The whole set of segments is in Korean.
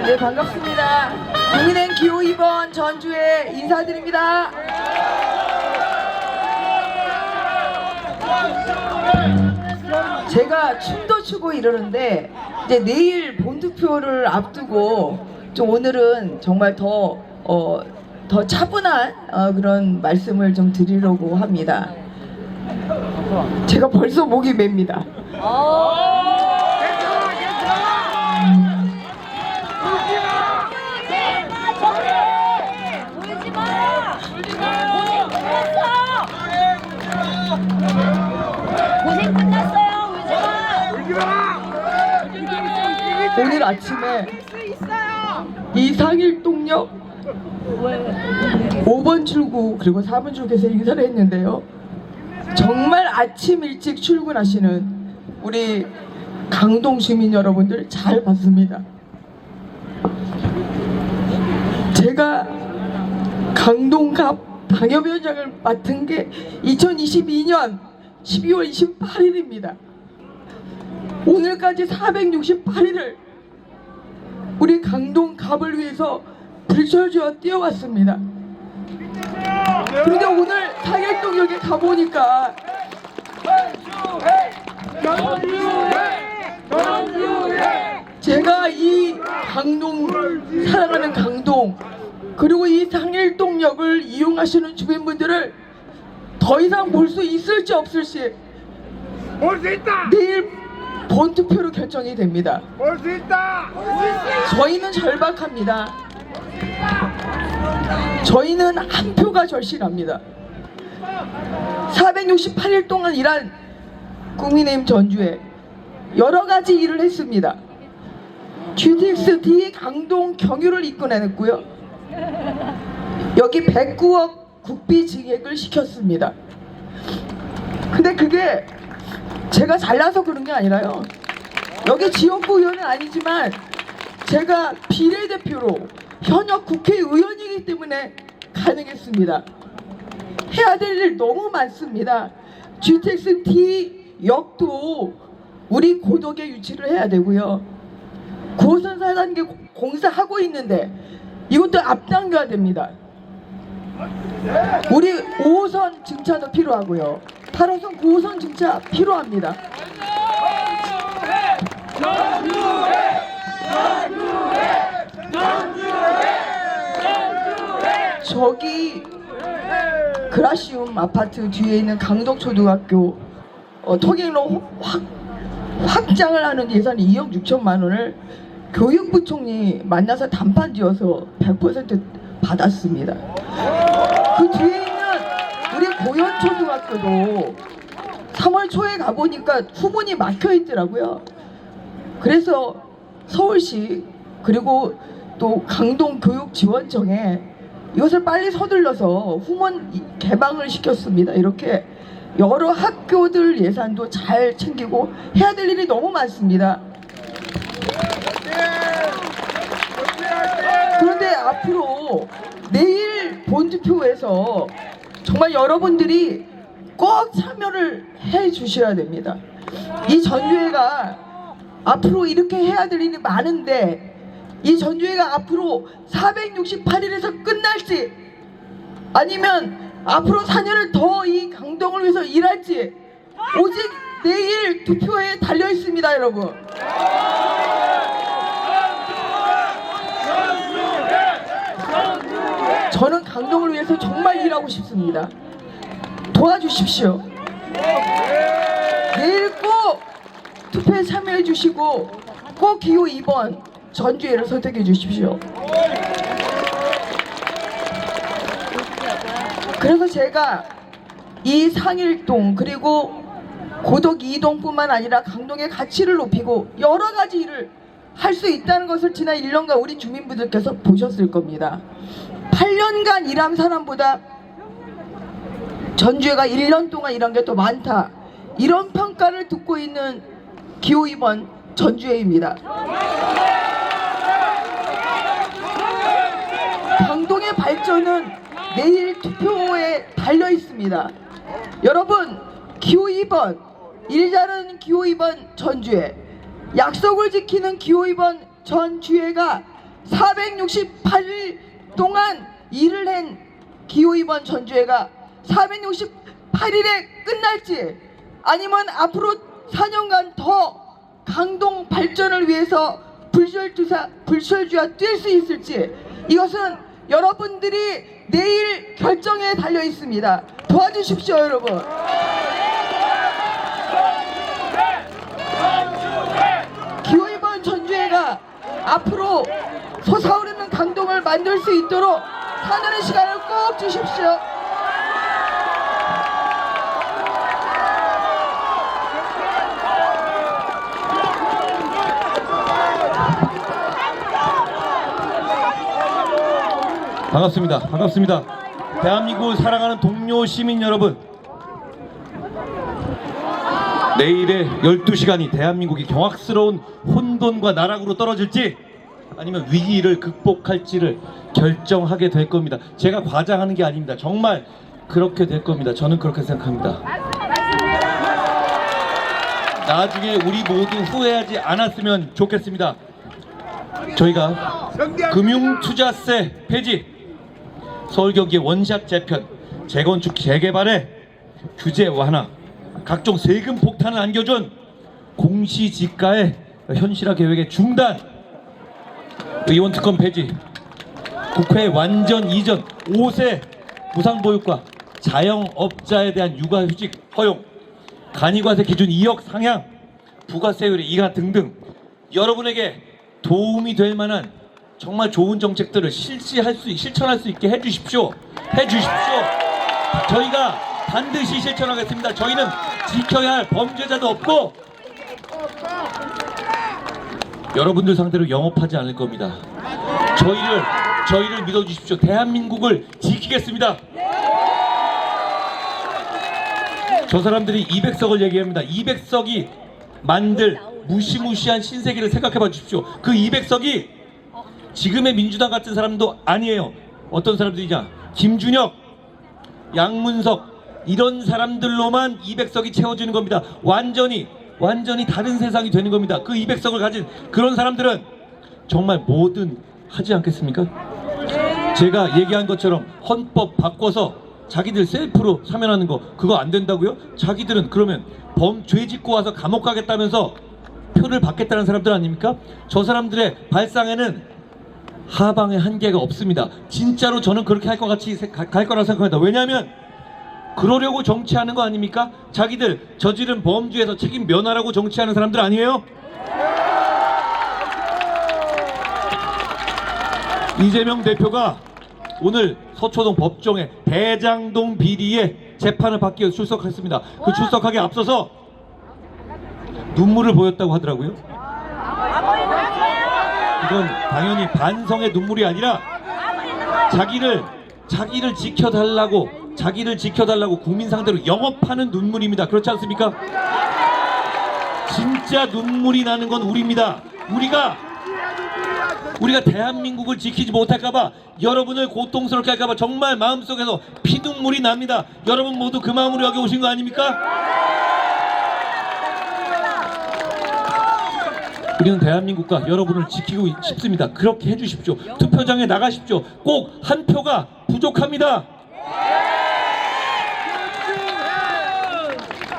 네, 반갑습니다. 국민의힘 기호 2번 전주에 인사드립니다. 제가 춤도 추고 이러는데 이제 내일 본투표를 앞두고 좀 오늘은 정말 더 차분한 그런 말씀을 좀 드리려고 합니다. 제가 벌써 목이 맵니다. 고생 끝났어요. 울지 마. 오늘 아침에 이 상일동역 5번 출구 그리고 4번 출구에서 인사를 했는데요. 정말 아침 일찍 출근하시는 우리 강동 시민 여러분들 잘 봤습니다. 제가 강동갑 당협위원장을 맡은 게 2022년 12월 28일입니다. 오늘까지 468일을 우리 강동갑을 위해서 불철주야 뛰어왔습니다. 그런데 오늘 상일동역에 가보니까 제가 이 강동, 사랑하는 강동 그리고 이 상일동역을 이용하시는 주민분들을 더 이상 볼 수 있을지 없을지 볼 수 있다. 내일 본투표로 결정이 됩니다. 볼 수 있다. 저희는 절박합니다. 저희는 한 표가 절실합니다. 468일 동안 일한 국민의힘 전주에 여러 가지 일을 했습니다. GTX-D 강동 경유를 이끌어냈고요. 여기 109억 국비 증액을 시켰습니다. 근데 그게 제가 잘나서 그런 게 아니라요. 여기 지역구 의원은 아니지만 제가 비례대표로 현역 국회의원이기 때문에 가능했습니다. 해야 될 일 너무 많습니다. GTX-D 역도 우리 고덕에 유치를 해야 되고요. 9호선 4단계 공사하고 있는데 이것도 앞당겨야 됩니다. 우리 5호선 증차도 필요하고요. 8호선, 9호선 증차 필요합니다. 저기 그라시움 아파트 뒤에 있는 강덕초등학교 통행로 확장을 하는 예산이 2억 6천만 원을 교육부총리 만나서 단판 지어서 100% 받았습니다. 그 뒤에 있는 우리 고현초등학교도 3월 초에 가보니까 후문이 막혀 있더라고요. 그래서 서울시 그리고 또 강동교육지원청에 이것을 빨리 서둘러서 후문 개방을 시켰습니다. 이렇게 여러 학교들 예산도 잘 챙기고 해야 될 일이 너무 많습니다. 그런데 앞으로 내일 본투표에서 정말 여러분들이 꼭 참여를 해 주셔야 됩니다. 이 전주회가 앞으로 이렇게 해야 될 일이 많은데 이 전주회가 앞으로 468일에서 끝날지 아니면 앞으로 4년을 더 이 강동을 위해서 일할지 오직 내일 투표에 달려 있습니다, 여러분. 저는 강동을 위해서 정말 일하고 싶습니다. 도와주십시오. 내일 꼭 투표에 참여해 주시고 꼭 기호 2번 전주회를 선택해 주십시오. 그래서 제가 이 상일동 그리고 고덕 2동뿐만 아니라 강동의 가치를 높이고 여러 가지 일을 할 수 있다는 것을 지난 1년간 우리 주민분들께서 보셨을 겁니다. 8년간 일한 사람보다 전주회가 1년 동안 일한 게 더 많다. 이런 평가를 듣고 있는 기호 2번 전주회입니다. 강동의 발전은 내일 투표에 달려 있습니다. 여러분, 기호 2번, 일자는 기호 2번 전주회, 약속을 지키는 기호 2번 전주회가 468일 동안 일을 한 기호이번 전주회가 468일에 끝날지 아니면 앞으로 4년간 더 강동 발전을 위해서 불철주야 뛸 수 있을지 이것은 여러분들이 내일 결정에 달려 있습니다. 도와주십시오, 여러분. 기호이번 전주회가 앞으로 솟아오르는 강동을 만들 수 있도록 4년의 시간을 꼭 주십시오. 반갑습니다. 반갑습니다. 대한민국을 사랑하는 동료 시민 여러분, 내일의 12시간이 대한민국이 경악스러운 혼돈과 나락으로 떨어질지 아니면 위기를 극복할지를 결정하게 될 겁니다. 제가 과장하는 게 아닙니다. 정말 그렇게 될 겁니다. 저는 그렇게 생각합니다. 나중에 우리 모두 후회하지 않았으면 좋겠습니다. 저희가 금융투자세 폐지, 서울경기 원샷 재편, 재건축 재개발에 규제 완화, 각종 세금 폭탄을 안겨준 공시지가의 현실화 계획의 중단, 의원 특권 폐지, 국회 완전 이전, 5세 무상보육과 자영업자에 대한 육아휴직 허용, 간이과세 기준 2억 상향, 부가세율의 인하 등등 여러분에게 도움이 될 만한 정말 좋은 정책들을 실천할 수 있게 해주십시오. 저희가 반드시 실천하겠습니다. 저희는 지켜야 할 범죄자도 없고 여러분들 상대로 영업하지 않을 겁니다. 저희를 믿어주십시오. 대한민국을 지키겠습니다. 저 사람들이 200석을 얘기합니다. 200석이 만들 무시무시한 신세계를 생각해봐 주십시오. 그 200석이 지금의 민주당 같은 사람도 아니에요. 어떤 사람들이냐, 김준혁, 양문석 이런 사람들로만 200석이 채워지는 겁니다. 완전히 다른 세상이 되는 겁니다. 그 200석을 가진 그런 사람들은 정말 뭐든 하지 않겠습니까? 제가 얘기한 것처럼 헌법 바꿔서 자기들 셀프로 사면하는 거, 그거 안 된다고요? 자기들은 그러면 죄 짓고 와서 감옥 가겠다면서 표를 받겠다는 사람들 아닙니까? 저 사람들의 발상에는 하방의 한계가 없습니다. 진짜로 저는 그렇게 갈 거라 생각합니다. 왜냐하면 그러려고 정치하는 거 아닙니까? 자기들 저지른 범죄에서 책임 면하라고 정치하는 사람들 아니에요? 이재명 대표가 오늘 서초동 법정에 대장동 비리의 재판을 받기 위해서 출석했습니다. 그 출석하기 앞서서 눈물을 보였다고 하더라고요. 이건 당연히 반성의 눈물이 아니라 자기를 지켜달라고 국민 상대로 영업하는 눈물입니다. 그렇지 않습니까? 진짜 눈물이 나는 건 우리입니다. 우리가 대한민국을 지키지 못할까봐, 여러분을 고통스럽게 할까봐 정말 마음속에서 피눈물이 납니다. 여러분 모두 그 마음으로 여기 오신 거 아닙니까? 우리는 대한민국과 여러분을 지키고 싶습니다. 그렇게 해주십시오. 투표장에 나가십시오. 꼭 한 표가 부족합니다.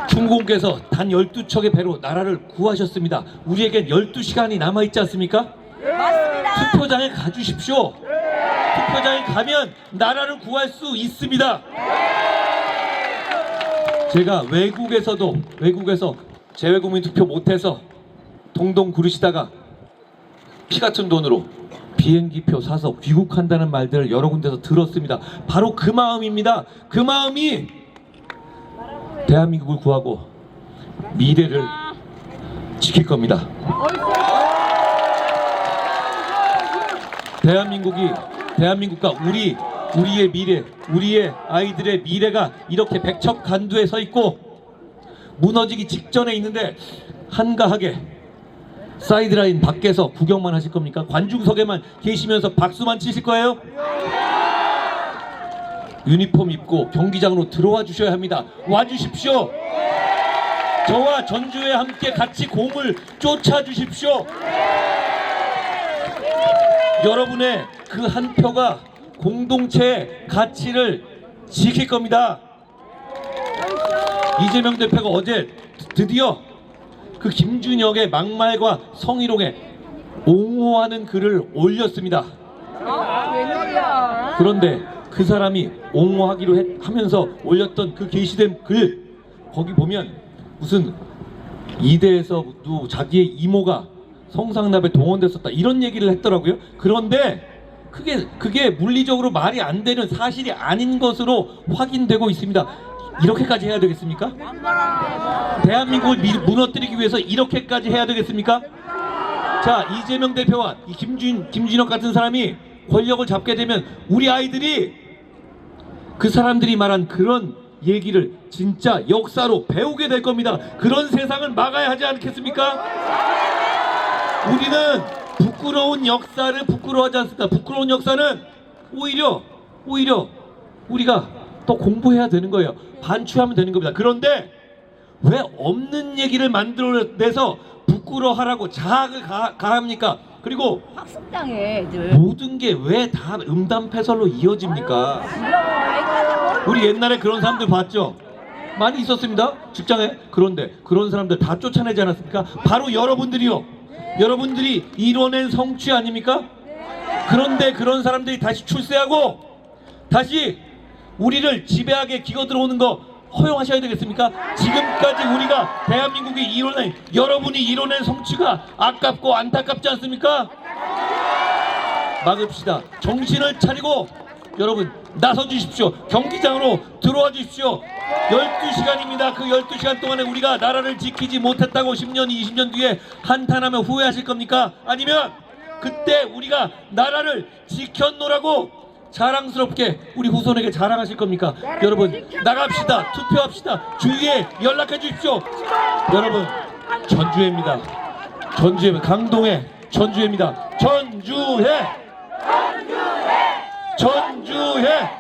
중공께서 단 12척의 배로 나라를 구하셨습니다. 우리에겐 12시간이 남아있지 않습니까? 맞습니다. 투표장에 가주십시오. 투표장에 가면 나라를 구할 수 있습니다. 제가 외국에서 재외국민 투표 못해서 동동 구르시다가 피같은 돈으로 비행기표 사서 귀국한다는 말들을 여러 군데서 들었습니다. 바로 그 마음입니다. 그 마음이 대한민국을 구하고 미래를 지킬 겁니다. 대한민국과 우리의 미래, 우리의 아이들의 미래가 이렇게 백척간두에 서 있고 무너지기 직전에 있는데 한가하게 사이드라인 밖에서 구경만 하실 겁니까? 관중석에만 계시면서 박수만 치실 거예요? 유니폼 입고 경기장으로 들어와 주셔야 합니다. 와주십시오. 저와 전주에 함께 같이 공을 쫓아 주십시오. 여러분의 그 한 표가 공동체의 가치를 지킬 겁니다. 이재명 대표가 어제 드디어 그 김준혁의 막말과 성희롱에 옹호하는 글을 올렸습니다. 그런데 그 사람이 옹호하기로 하면서 올렸던 그 게시된 글, 거기 보면 무슨 이대에서도 자기의 이모가 성상납에 동원됐었다 이런 얘기를 했더라고요. 그런데 그게 물리적으로 말이 안 되는 사실이 아닌 것으로 확인되고 있습니다. 이렇게까지 해야 되겠습니까? 대한민국을 무너뜨리기 위해서 이렇게까지 해야 되겠습니까? 자, 이재명 대표와 이 김준혁 같은 사람이 권력을 잡게 되면 우리 아이들이 그 사람들이 말한 그런 얘기를 진짜 역사로 배우게 될 겁니다. 그런 세상을 막아야 하지 않겠습니까? 우리는 부끄러운 역사를 부끄러워하지 않습니다. 부끄러운 역사는 오히려 우리가 더 공부해야 되는 거예요. 반추하면 되는 겁니다. 그런데 왜 없는 얘기를 만들어내서 부끄러워하라고 자학을 가합니까? 그리고 학습당해 애들. 모든 게 왜 다 음담패설로 이어집니까? 우리 옛날에 그런 사람들 봤죠? 많이 있었습니다. 직장에. 그런데 그런 사람들 다 쫓아내지 않았습니까? 바로 여러분들이요. 여러분들이 이뤄낸 성취 아닙니까? 그런데 그런 사람들이 다시 출세하고 다시 우리를 지배하게 기어 들어오는 거 허용하셔야 되겠습니까? 지금까지 우리가 대한민국이 이뤄낸, 여러분이 이뤄낸 성취가 아깝고 안타깝지 않습니까? 막읍시다. 정신을 차리고 여러분 나서 주십시오. 경기장으로 들어와 주십시오. 12시간입니다. 그 12시간 동안에 우리가 나라를 지키지 못했다고 10년, 20년 뒤에 한탄하며 후회하실 겁니까? 아니면 그때 우리가 나라를 지켰노라고 자랑스럽게 우리 후손에게 자랑하실 겁니까? 여러분 나갑시다. 투표합시다. 주위에 연락해 주십시오. 여러분 전주회입니다. 전주회, 강동의 전주회입니다. 전주회! 전주회!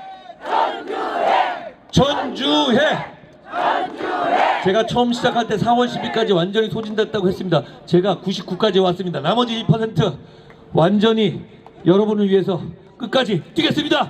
전주회! 제가 처음 시작할 때 4월 10일까지 완전히 소진됐다고 했습니다. 제가 99까지 왔습니다. 나머지 1% 완전히 여러분을 위해서 끝까지 뛰겠습니다.